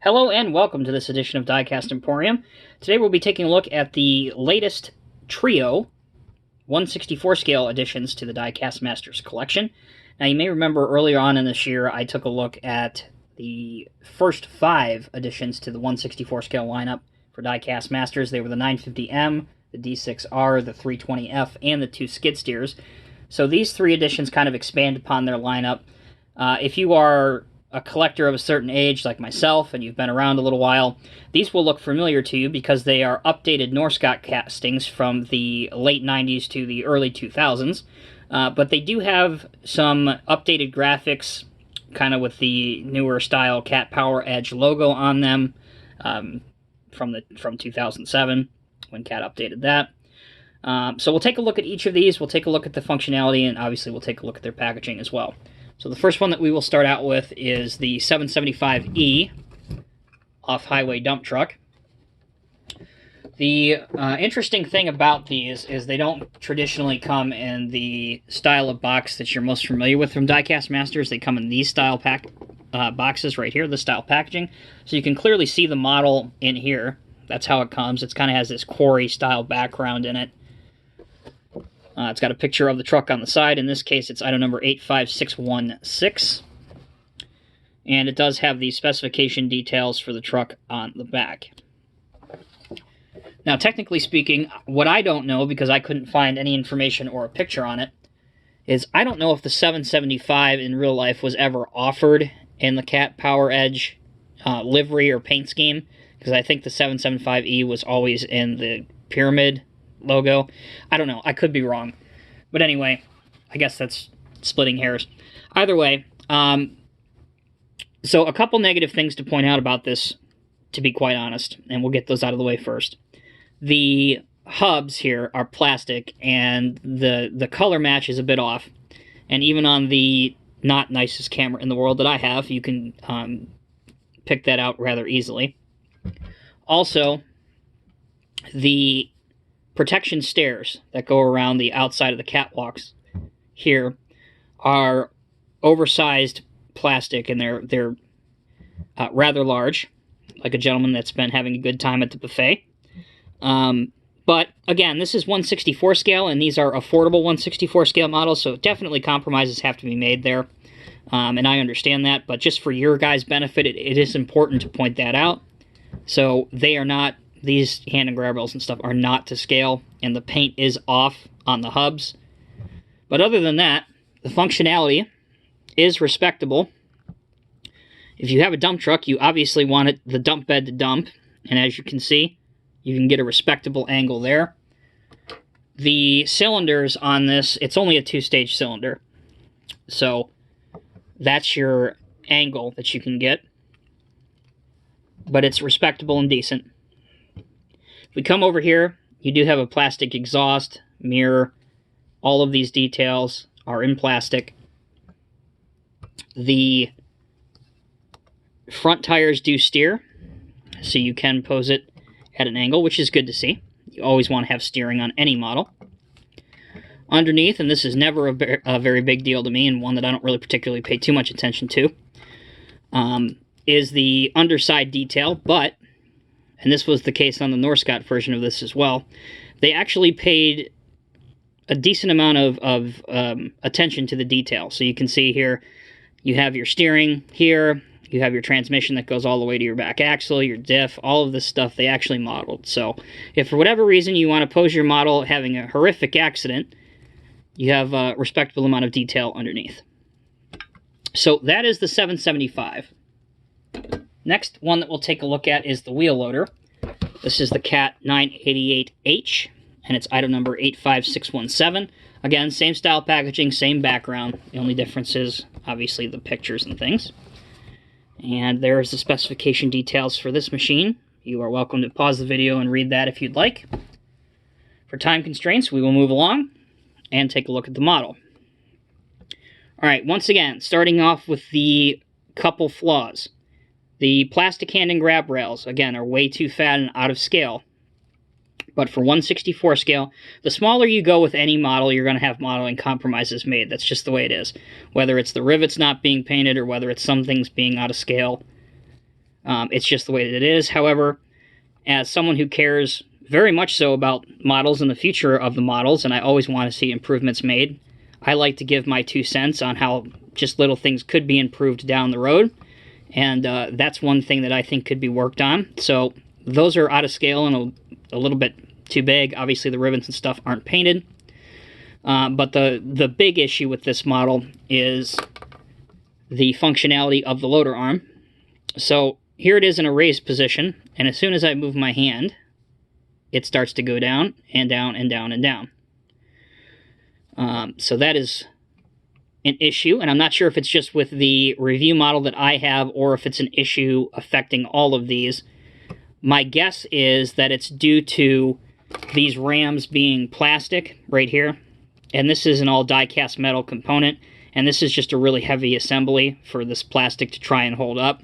Hello and welcome to this edition of Diecast Emporium. Today we'll be taking a look at the latest trio 1/64 scale additions to the Diecast Masters collection. Now you may remember earlier on in this year I took a look at the first 5 additions to the 1/64 scale lineup for Diecast Masters. They were the 950M, the D6R, the 320F, and the 2 skid steers. So these 3 additions kind of expand upon their lineup. If you are a collector of a certain age like myself and you've been around a little while, these will look familiar to you because they are updated Norscot castings from the late 90s to the early 2000s. But they do have some updated graphics, kind of with the newer style Cat Power Edge logo on them from 2007 when Cat updated that. So we'll take a look at each of these. We'll take a look at the functionality, and obviously we'll take a look at their packaging as well. So the first one that we will start out with is the 775E off-highway dump truck. The interesting thing about these is they don't traditionally come in the style of box that you're most familiar with from Diecast Masters. They come in these style boxes right here, this style packaging. So you can clearly see the model in here. That's how it comes. It kind of has this quarry style background in it. It's got a picture of the truck on the side. In this case, it's item number 85616. And it does have the specification details for the truck on the back. Now, technically speaking, what I don't know, because I couldn't find any information or a picture on it, is I don't know if the 775 in real life was ever offered in the Cat Power Edge livery or paint scheme, because I think the 775E was always in the pyramid logo. I don't know. I could be wrong. But anyway, I guess that's splitting hairs. Either way, so a couple negative things to point out about this, to be quite honest, and we'll get those out of the way first. The hubs here are plastic, and the color match is a bit off. And even on the not nicest camera in the world that I have, you can pick that out rather easily. Also, the protection stairs that go around the outside of the catwalks here are oversized plastic, and they're rather large, like a gentleman that's been having a good time at the buffet. But again, this is 1/64 scale, and these are affordable 1/64 scale models, so definitely compromises have to be made there. And I understand that, but just for your guys' benefit, it is important to point that out. So they are not, these hand and grab rails and stuff are not to scale, and the paint is off on the hubs. But other than that, the functionality is respectable. If you have a dump truck, you obviously want the dump bed to dump, and as you can see, you can get a respectable angle there. The cylinders on this, it's only a 2-stage cylinder, so that's your angle that you can get, but it's respectable and decent. If we come over here, you do have a plastic exhaust, mirror. All of these details are in plastic. The front tires do steer, so you can pose it at an angle, which is good to see. You always want to have steering on any model. Underneath, and this is never a very big deal to me, and one that I don't really particularly pay too much attention to, is the underside detail, but, and this was the case on the Norscot version of this as well, they actually paid a decent amount of attention to the detail. So you can see here, you have your steering here, you have your transmission that goes all the way to your back axle, your diff, all of this stuff they actually modeled. So if for whatever reason you want to pose your model having a horrific accident, you have a respectable amount of detail underneath. So that is the 775. Next one that we'll take a look at is the wheel loader. This is the Cat 988H, and it's item number 85617. Again, same style packaging, same background. The only difference is, obviously, the pictures and things. And there's the specification details for this machine. You are welcome to pause the video and read that if you'd like. For time constraints, we will move along and take a look at the model. Alright, once again, starting off with the couple flaws. The plastic hand and grab rails, again, are way too fat and out of scale. But for 1/64 scale, the smaller you go with any model, you're going to have modeling compromises made. That's just the way it is. Whether it's the rivets not being painted or whether it's some things being out of scale, It's just the way that it is. However, as someone who cares very much so about models and the future of the models, and I always want to see improvements made, I like to give my 2 cents on how just little things could be improved down the road. And that's one thing that I think could be worked on. So those are out of scale and a little bit too big. Obviously, the rivets and stuff aren't painted. But the big issue with this model is the functionality of the loader arm. So here it is in a raised position, and as soon as I move my hand, it starts to go down and down and down and down. So that is an issue, and I'm not sure if it's just with the review model that I have or if it's an issue affecting all of these. My guess is that it's due to these rams being plastic right here, and this is an all die-cast metal component, and this is just a really heavy assembly for this plastic to try and hold up.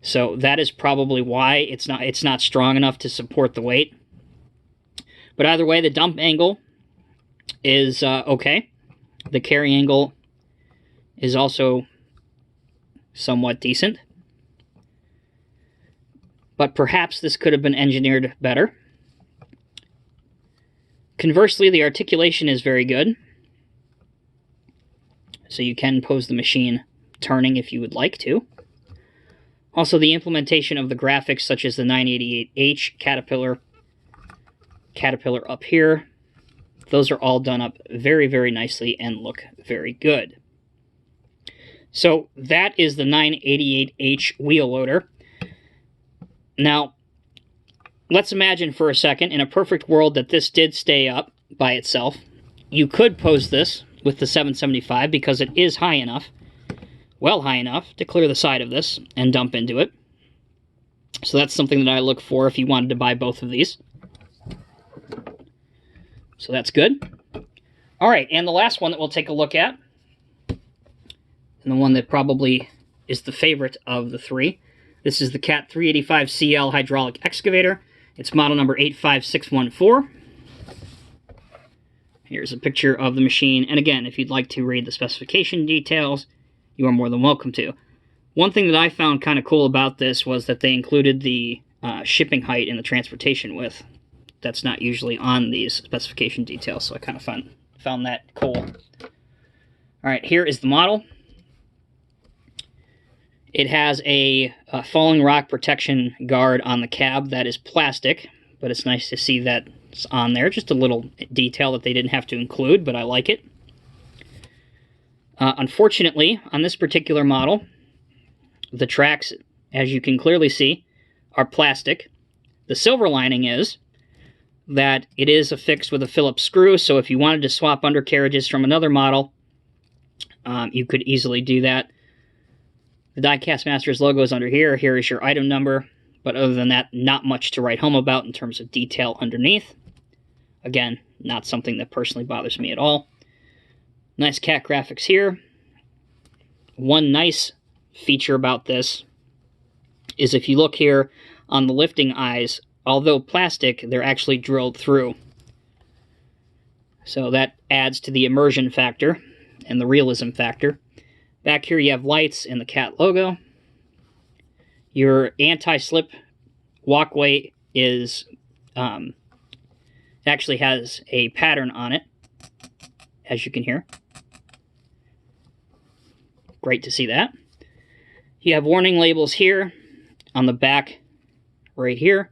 So that is probably why it's not strong enough to support the weight. But either way, the dump angle is okay. The carry angle is also somewhat decent. But perhaps this could have been engineered better. Conversely, the articulation is very good. So you can pose the machine turning if you would like to. Also, the implementation of the graphics, such as the 988H Caterpillar up here, those are all done up very, very nicely and look very good. So that is the 988H wheel loader. Now, let's imagine for a second, in a perfect world, that this did stay up by itself. You could pose this with the 775 because it is high enough, well high enough, to clear the side of this and dump into it. So that's something that I look for if you wanted to buy both of these. So that's good. All right, and the last one that we'll take a look at, and the one that probably is the favorite of the three, this is the CAT 385CL hydraulic excavator. It's model number 85614. Here's a picture of the machine, and again, if you'd like to read the specification details, you are more than welcome to. One thing that I found kind of cool about this was that they included the shipping height and the transportation width. That's not usually on these specification details, so I kind of found that cool. All right, here is the model. It has a falling rock protection guard on the cab that is plastic, but it's nice to see that it's on there. Just a little detail that they didn't have to include, but I like it. Unfortunately, on this particular model, the tracks, as you can clearly see, are plastic. The silver lining is that it is affixed with a Phillips screw, so if you wanted to swap undercarriages from another model, you could easily do that. The Diecast Masters logo is under here. Here is your item number, but other than that, not much to write home about in terms of detail underneath. Again, not something that personally bothers me at all. Nice cat graphics here. One nice feature about this is if you look here on the lifting eyes, although plastic, they're actually drilled through. So that adds to the immersion factor and the realism factor. Back here you have lights and the cat logo. Your anti-slip walkway is actually has a pattern on it, as you can hear. Great to see that. You have warning labels here on the back right here.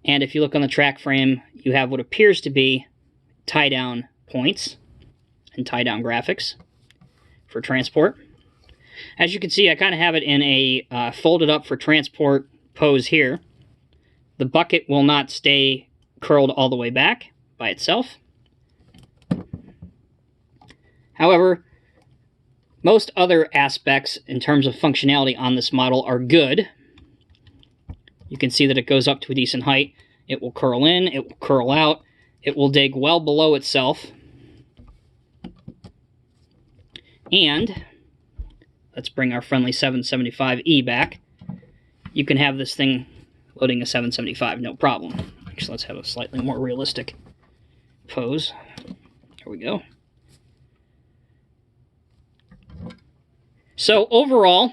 And if you look on the track frame, you have what appears to be tie-down points and tie-down graphics for transport. As you can see, I kind of have it in a folded up for transport pose here. The bucket will not stay curled all the way back by itself. However, most other aspects in terms of functionality on this model are good. You can see that it goes up to a decent height. It will curl in, it will curl out, it will dig well below itself. And let's bring our friendly 775E back. You can have this thing loading a 775, no problem. Actually, let's have a slightly more realistic pose. There we go. So overall,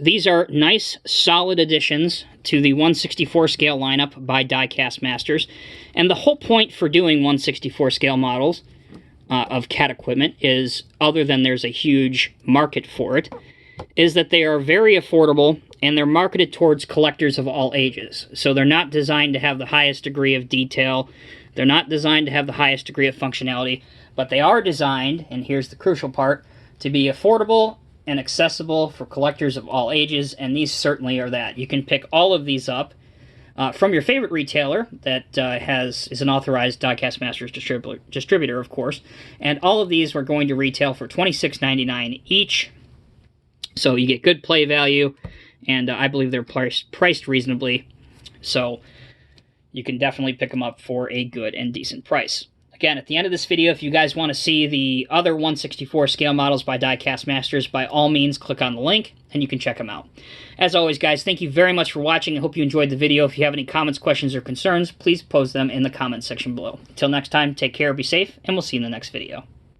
These are nice, solid additions to the 1/64 scale lineup by Diecast Masters. And the whole point for doing 1/64 scale models of cat equipment is, other than there's a huge market for it, is that they are very affordable and they're marketed towards collectors of all ages. So they're not designed to have the highest degree of detail. They're not designed to have the highest degree of functionality, but they are designed, and here's the crucial part, to be affordable and accessible for collectors of all ages, and these certainly are that. You can pick all of these up from your favorite retailer that is an authorized Diecast Masters distributor, of course, and all of these are going to retail for $26.99 each. So you get good play value, and I believe they're priced reasonably, so you can definitely pick them up for a good and decent price. Again, at the end of this video, if you guys want to see the other 1/64 scale models by Diecast Masters, by all means, click on the link, and you can check them out. As always, guys, thank you very much for watching. I hope you enjoyed the video. If you have any comments, questions, or concerns, please post them in the comments section below. Until next time, take care, be safe, and we'll see you in the next video.